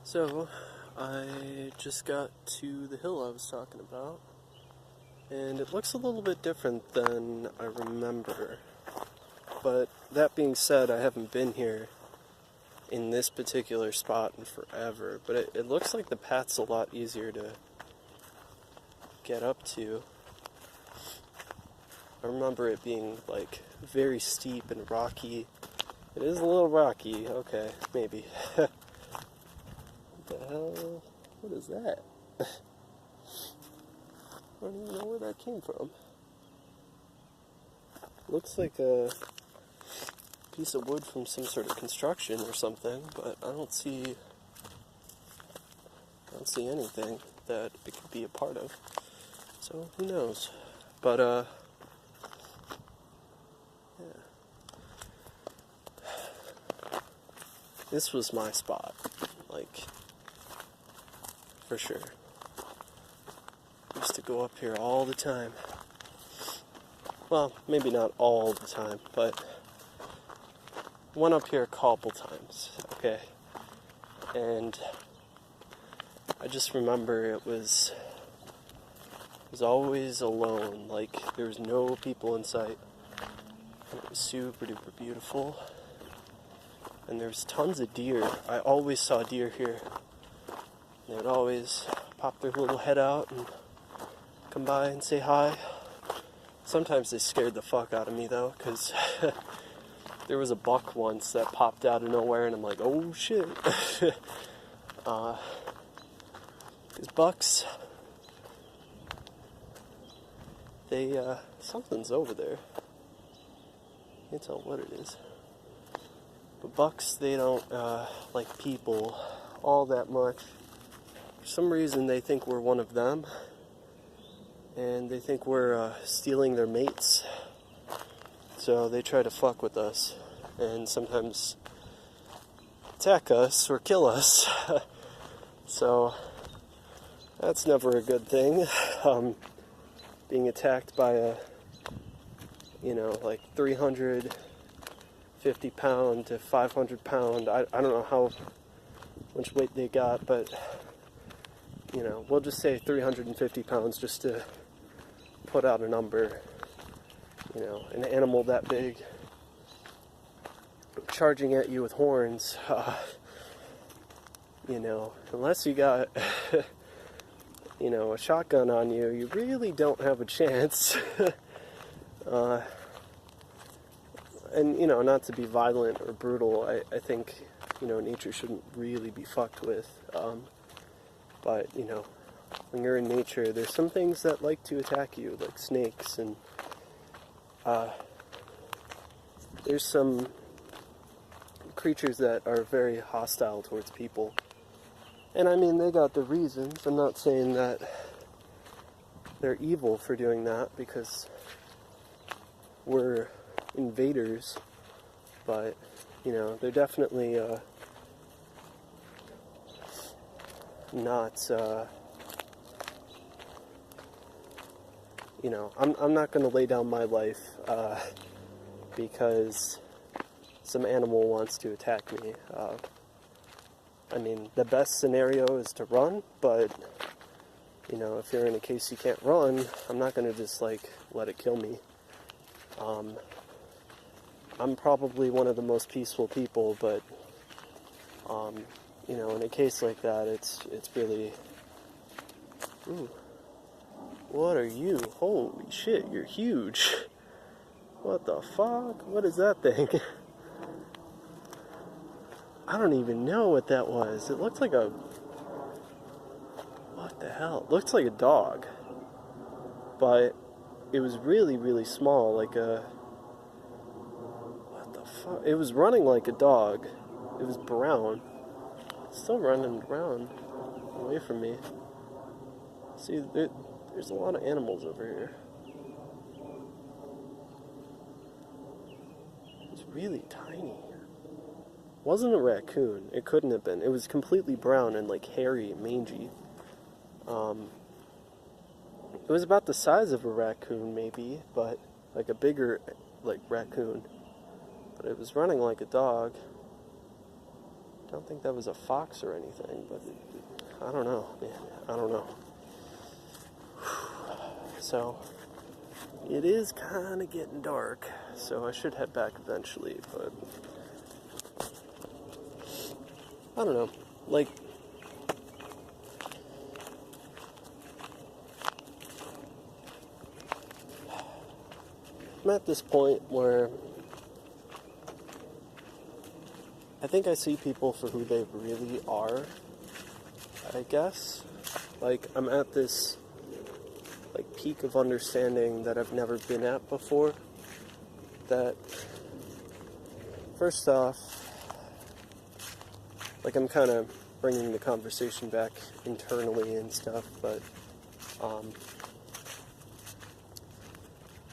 So, I just got to the hill I was talking about, and it looks a little bit different than I remember. But that being said, I haven't been here in this particular spot in forever, but it looks like the path's a lot easier to get up to. I remember it being like very steep and rocky. It is a little rocky, okay, maybe. What the hell? What is that? I don't even know where that came from. Looks like a piece of wood from some sort of construction or something, but I don't see anything that it could be a part of. So who knows? But yeah. This was my spot, like, for sure. Used to go up here all the time. Well, maybe not all the time, but went up here a couple times, okay? And I just remember it was always alone, like there was no people in sight. And it was super duper beautiful. And there's tons of deer. I always saw deer here. They would always pop their little head out and come by and say hi. Sometimes they scared the fuck out of me though, because there was a buck once that popped out of nowhere and I'm like, oh shit. These bucks, something's over there. Can't tell what it is. But bucks, they don't like people all that much. For some reason, they think we're one of them, and they think we're stealing their mates. So they try to fuck with us, and sometimes attack us or kill us. So that's never a good thing. Being attacked by a, like 350 pound to 500 pound, I don't know how much weight they got, but, we'll just say 350 pounds just to put out a number. An animal that big charging at you with horns, unless you got, a shotgun on you, you really don't have a chance. And, not to be violent or brutal, I think, nature shouldn't really be fucked with. But, when you're in nature, there's some things that like to attack you, like snakes, and there's some creatures that are very hostile towards people. And I mean, they got their reasons. I'm not saying that they're evil for doing that, because we're invaders, but, they're definitely not, I'm not going to lay down my life because some animal wants to attack me. I mean, the best scenario is to run, but, if you're in a case you can't run, I'm not going to just, let it kill me. I'm probably one of the most peaceful people, but, in a case like that, it's really... Ooh. What are you? Holy shit, you're huge. What the fuck? What is that thing? I don't even know what that was. It looks like a... What the hell? It looks like a dog. But it was really, really small, like a... What the fuck? It was running like a dog. It was brown. It's still running around away from me. See, there's a lot of animals over here. It's really tiny. Wasn't a raccoon. It couldn't have been. It was completely brown and hairy and mangy. It was about the size of a raccoon maybe, but a bigger raccoon. But it was running like a dog. don't think that was a fox or anything, but I don't know, man. I don't know. So, it is kind of getting dark, so I should head back eventually, but I don't know. Like, I'm at this point where I think I see people for who they really are, I guess. Like, I'm at this, like, peak of understanding that I've never been at before. That, first off, like, I'm kind of bringing the conversation back internally and stuff, but,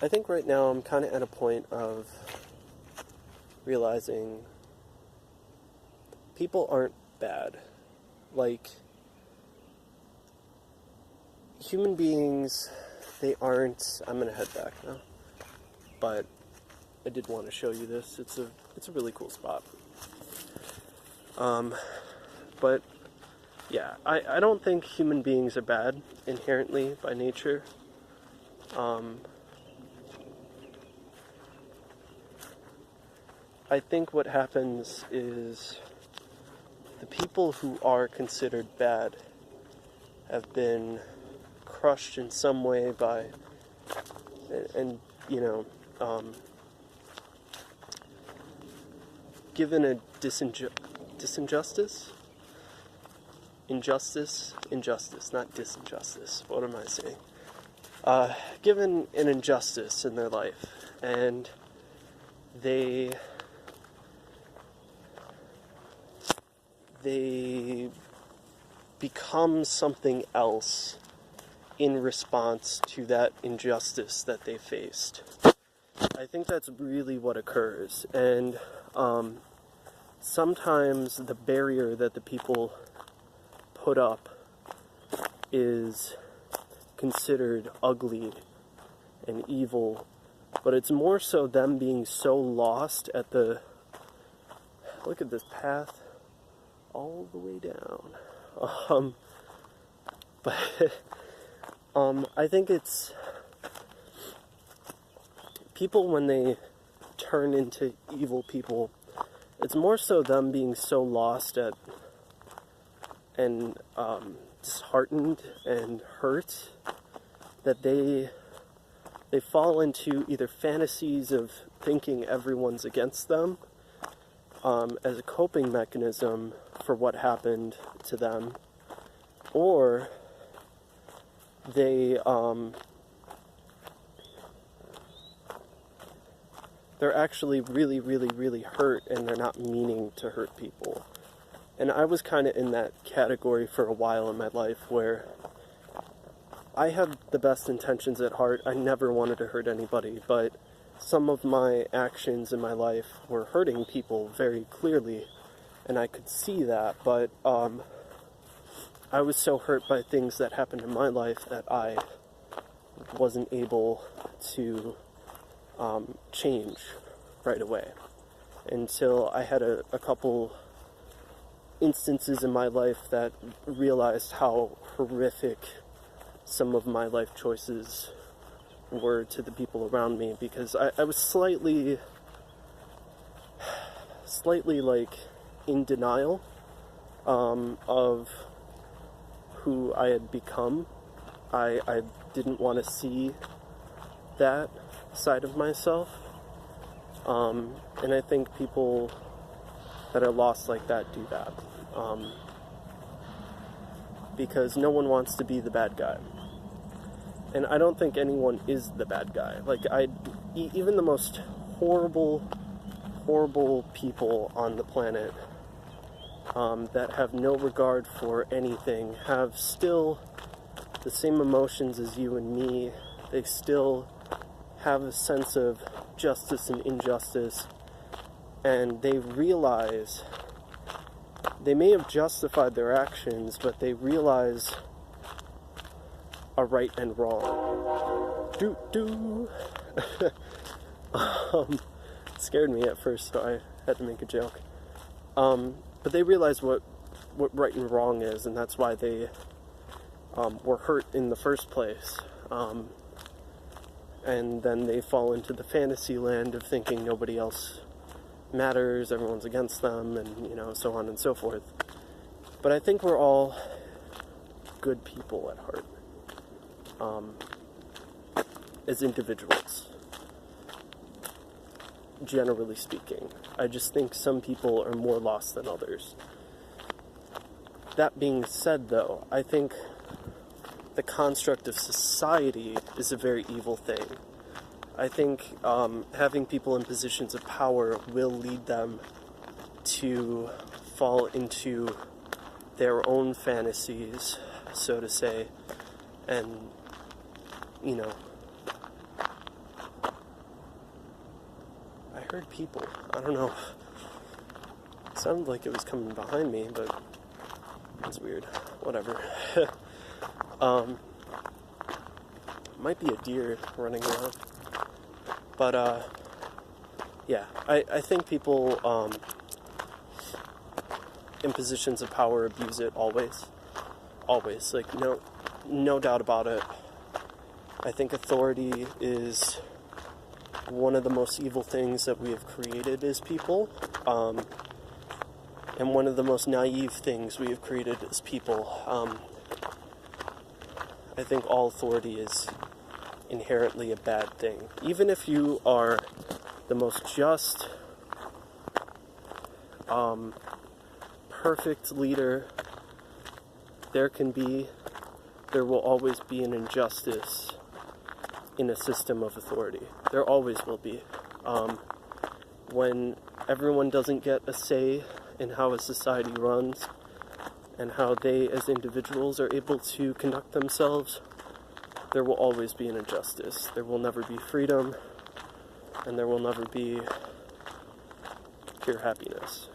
I think right now I'm kind of at a point of realizing people aren't bad. Like, human beings, they aren't... I'm gonna head back now. But I did want to show you this. It's a really cool spot. But yeah, I don't think human beings are bad inherently by nature. I think what happens is the people who are considered bad have been crushed in some way by, and you know, given a injustice, not disinjustice. What am I saying? Given an injustice in their life, and they become something else in response to that injustice that they faced. I think that's really what occurs, and sometimes the barrier that the people put up is considered ugly and evil, but it's more so them being so lost at the... Look at this path all the way down. I think it's people, when they turn into evil people, it's more so them being so lost at and disheartened and hurt that they fall into either fantasies of thinking everyone's against them as a coping mechanism for what happened to them, or they're actually really, really, really hurt, and they're not meaning to hurt people. And I was kind of in that category for a while in my life, where I had the best intentions at heart. I never wanted to hurt anybody, but some of my actions in my life were hurting people very clearly, and I could see that, but I was so hurt by things that happened in my life that I wasn't able to change right away until I had a couple instances in my life that realized how horrific some of my life choices were to the people around me, because I was slightly like in denial of who I had become. I didn't want to see that side of myself, and I think people that are lost like that do that, because no one wants to be the bad guy. And I don't think anyone is the bad guy. Like, even the most horrible people on the planet that have no regard for anything have still the same emotions as you and me. They still have a sense of justice and injustice, and they realize they may have justified their actions, but they realize a right and wrong. It scared me at first, so I had to make a joke. but they realize what right and wrong is, and that's why they were hurt in the first place. And then they fall into the fantasy land of thinking nobody else matters, everyone's against them, and so on and so forth. But I think we're all good people at heart, as individuals, generally speaking. I just think some people are more lost than others. That being said, though, I think the construct of society is a very evil thing. I think having people in positions of power will lead them to fall into their own fantasies, so to say, and, I heard people. I don't know. It sounded like it was coming behind me, but it's weird. Whatever. Might be a deer running around. But, yeah, I think people in positions of power abuse it always. Always. Like, no doubt about it. I think authority is one of the most evil things that we have created as people. And one of the most naive things we have created as people. I think all authority is inherently a bad thing. Even if you are the most just, perfect leader there will always be an injustice in a system of authority. There always will be. When everyone doesn't get a say in how a society runs and how they as individuals are able to conduct themselves, there will always be an injustice. There will never be freedom, and there will never be pure happiness.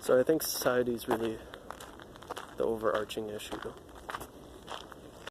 So I think society is really the overarching issue.